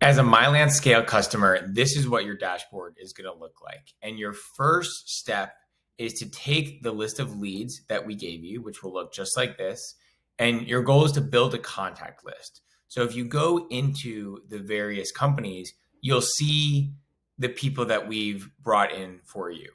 As a Mylance Scale customer, this is what your dashboard is going to look like. And your first step is to take the list of leads that we gave you, which will look just like this. And your goal is to build a contact list. So if you go into the various companies, you'll see the people that we've brought in for you.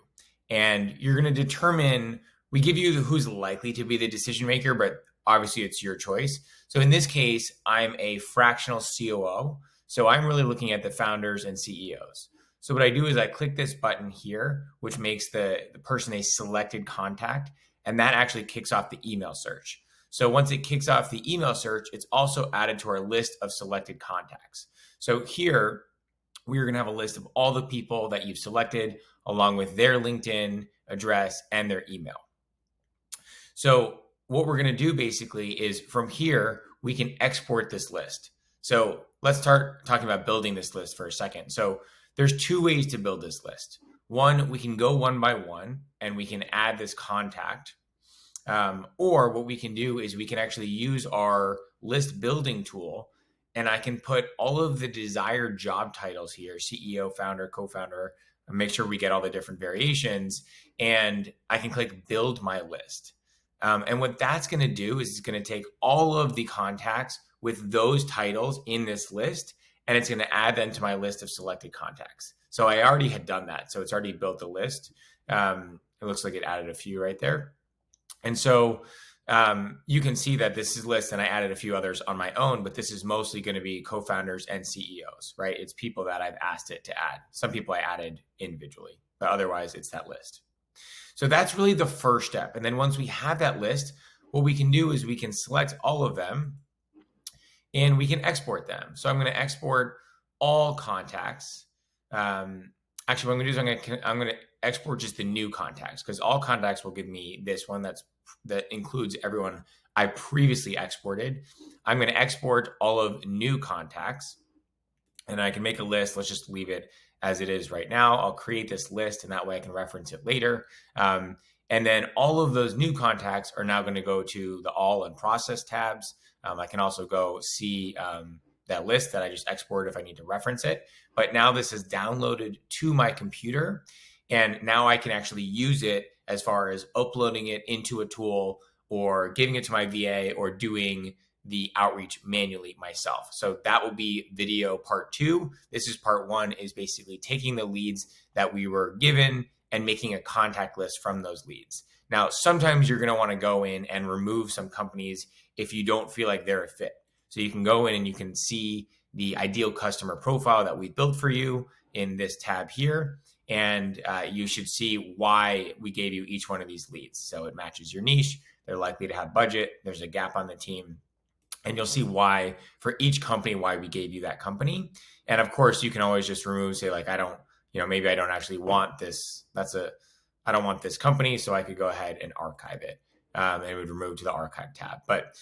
And you're going to determine, we give you who's likely to be the decision maker, but obviously it's your choice. So in this case, I'm a fractional COO. So I'm really looking at the founders and CEOs. So what I do is I click this button here, which makes the person a selected contact, and that actually kicks off the email search. So once it kicks off the email search, it's also added to our list of selected contacts. So here, we're going to have a list of all the people that you've selected, along with their LinkedIn address and their email. So what we're going to do basically is from here, we can export this list. So let's start talking about building this list for a second. So there's two ways to build this list. One, we can go one by one and we can add this contact. Or what we can do is we can actually use our list building tool, and I can put all of the desired job titles here, CEO, founder, co-founder, and make sure we get all the different variations. And I can click build my list. And what that's going to do is it's going to take all of the contacts with those titles in this list, and it's going to add them to my list of selected contacts. So I already had done that. So it's already built the list. It looks like it added a few right there. And so you can see that this is list, and I added a few others on my own, but this is mostly going to be co-founders and CEOs, right? It's people that I've asked it to add. Some people I added individually, but otherwise it's that list. So that's really the first step. And then once we have that list, what we can do is we can select all of them and we can export them. So I'm going to export all contacts. Actually, what I'm going to do is I'm going to export just the new contacts, because all contacts will give me this one that includes everyone I previously exported. I'm going to export all of new contacts, and I can make a list. Let's just leave it as it is right now. I'll create this list, and that way I can reference it later. And then all of those new contacts are now going to go to the all and process tabs. I can also go see that list that I just exported if I need to reference it. But now this is downloaded to my computer, and now I can actually use it as far as uploading it into a tool or giving it to my VA or doing the outreach manually myself. So that will be video part 2. This is part 1, is basically taking the leads that we were given and making a contact list from those leads. Now, sometimes you're going to want to go in and remove some companies if you don't feel like they're a fit. So you can go in and you can see the ideal customer profile that we built for you in this tab here. And you should see why we gave you each one of these leads. So it matches your niche. They're likely to have budget. There's a gap on the team. And you'll see why for each company, why we gave you that company. And of course, you can always just remove, say like, maybe I don't actually want this. I don't want this company. So I could go ahead and archive it. And it would remove to the archive tab. But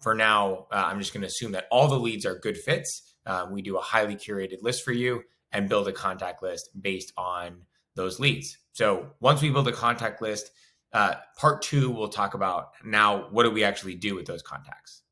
for now, I'm just going to assume that all the leads are good fits. We do a highly curated list for you and build a contact list based on those leads. So once we build a contact list, part 2, we'll talk about now, what do we actually do with those contacts?